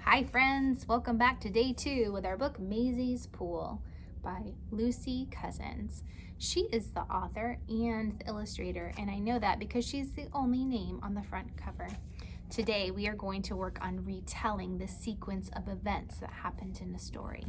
Hi friends, welcome back to day 2 with our book Maisy's Pool by Lucy Cousins. She is the author and the illustrator, and I know that because she's the only name on the front cover. Today we are going to work on retelling the sequence of events that happened in the story.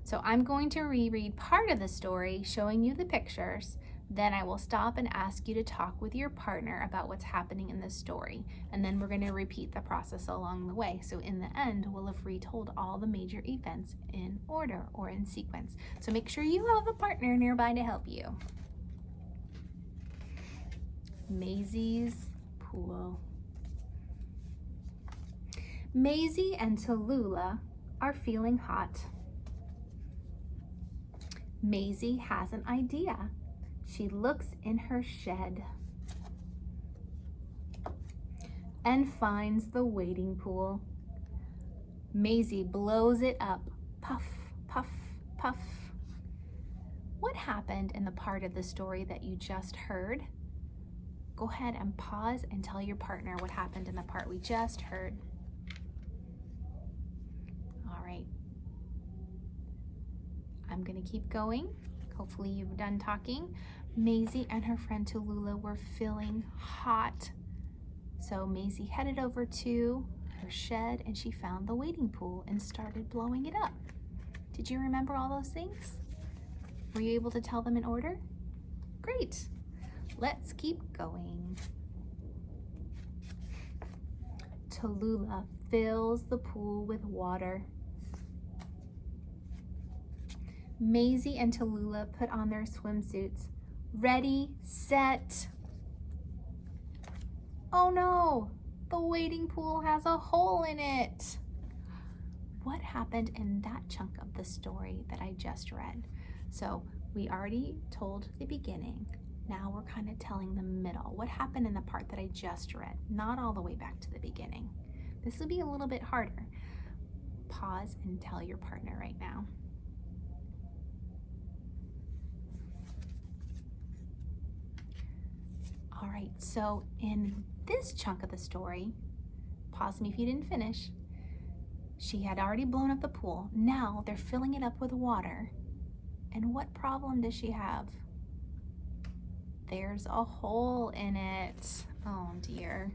So I'm going to reread part of the story, showing you the pictures. Then I will stop and ask you to talk with your partner about what's happening in the story. And then we're going to repeat the process along the way. So in the end, we'll have retold all the major events in order or in sequence. So make sure you have a partner nearby to help you. Maisy's Pool. Maisy and Tallulah are feeling hot. Maisy has an idea. She looks in her shed and finds the wading pool. Maisy blows it up. Puff, puff, puff. What happened in the part of the story that you just heard? Go ahead and pause and tell your partner what happened in the part we just heard. All right. I'm going to keep going. Hopefully you've done talking. Maisy and her friend Tallulah were feeling hot. So Maisy headed over to her shed and she found the wading pool and started blowing it up. Did you remember all those things? Were you able to tell them in order? Great. Let's keep going. Tallulah fills the pool with water. Maisy and Tallulah put on their swimsuits. Ready, set. Oh no, the wading pool has a hole in it. What happened in that chunk of the story that I just read? So we already told the beginning. Now we're kind of telling the middle. What happened in the part that I just read? Not all the way back to the beginning. This will be a little bit harder. Pause and tell your partner right now. All right, so in this chunk of the story, pause me if you didn't finish, she had already blown up the pool. Now they're filling it up with water. And what problem does she have? There's a hole in it. Oh dear.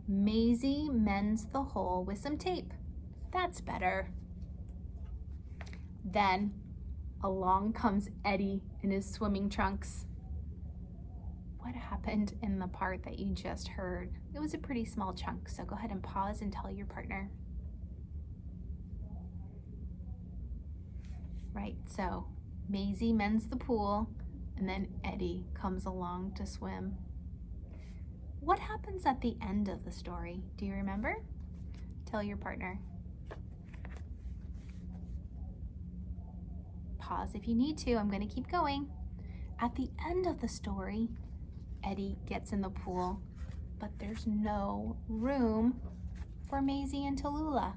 Maisy mends the hole with some tape. That's better. Then along comes Eddie in his swimming trunks. What happened in the part that you just heard? It was a pretty small chunk, so go ahead and pause and tell your partner. Right, so Maisy mends the pool, and then Eddie comes along to swim. What happens at the end of the story? Do you remember? Tell your partner. Pause if you need to. I'm going to keep going. At the end of the story, Eddie gets in the pool, but there's no room for Maisy and Tallulah.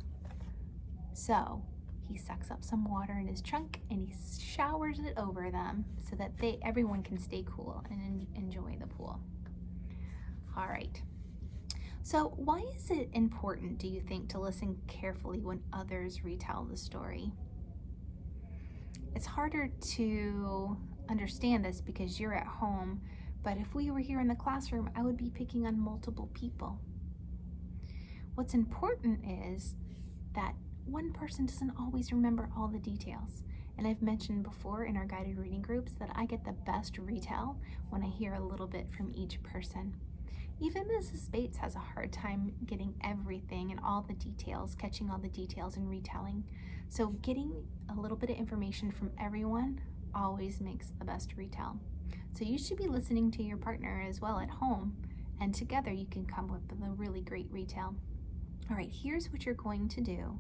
So he sucks up some water in his trunk and he showers it over them so that everyone can stay cool and enjoy the pool. All right. So why is it important, do you think, to listen carefully when others retell the story? It's harder to understand this because you're at home, but if we were here in the classroom, I would be picking on multiple people. What's important is that one person doesn't always remember all the details. And I've mentioned before in our guided reading groups that I get the best retell when I hear a little bit from each person. Even Mrs. Bates has a hard time getting everything and all the details, catching all the details and retelling. So getting a little bit of information from everyone always makes the best retell. So you should be listening to your partner as well at home, and together you can come up with a really great retell. All right, here's what you're going to do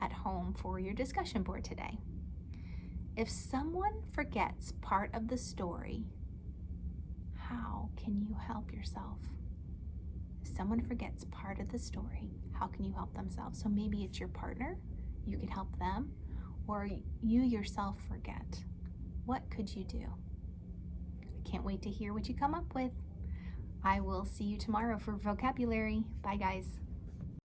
at home for your discussion board today. If someone forgets part of the story, how can you help yourself? If someone forgets part of the story, how can you help themselves? So maybe it's your partner, you can help them, or you yourself forget. What could you do? I can't wait to hear what you come up with. I will see you tomorrow for vocabulary. Bye, guys.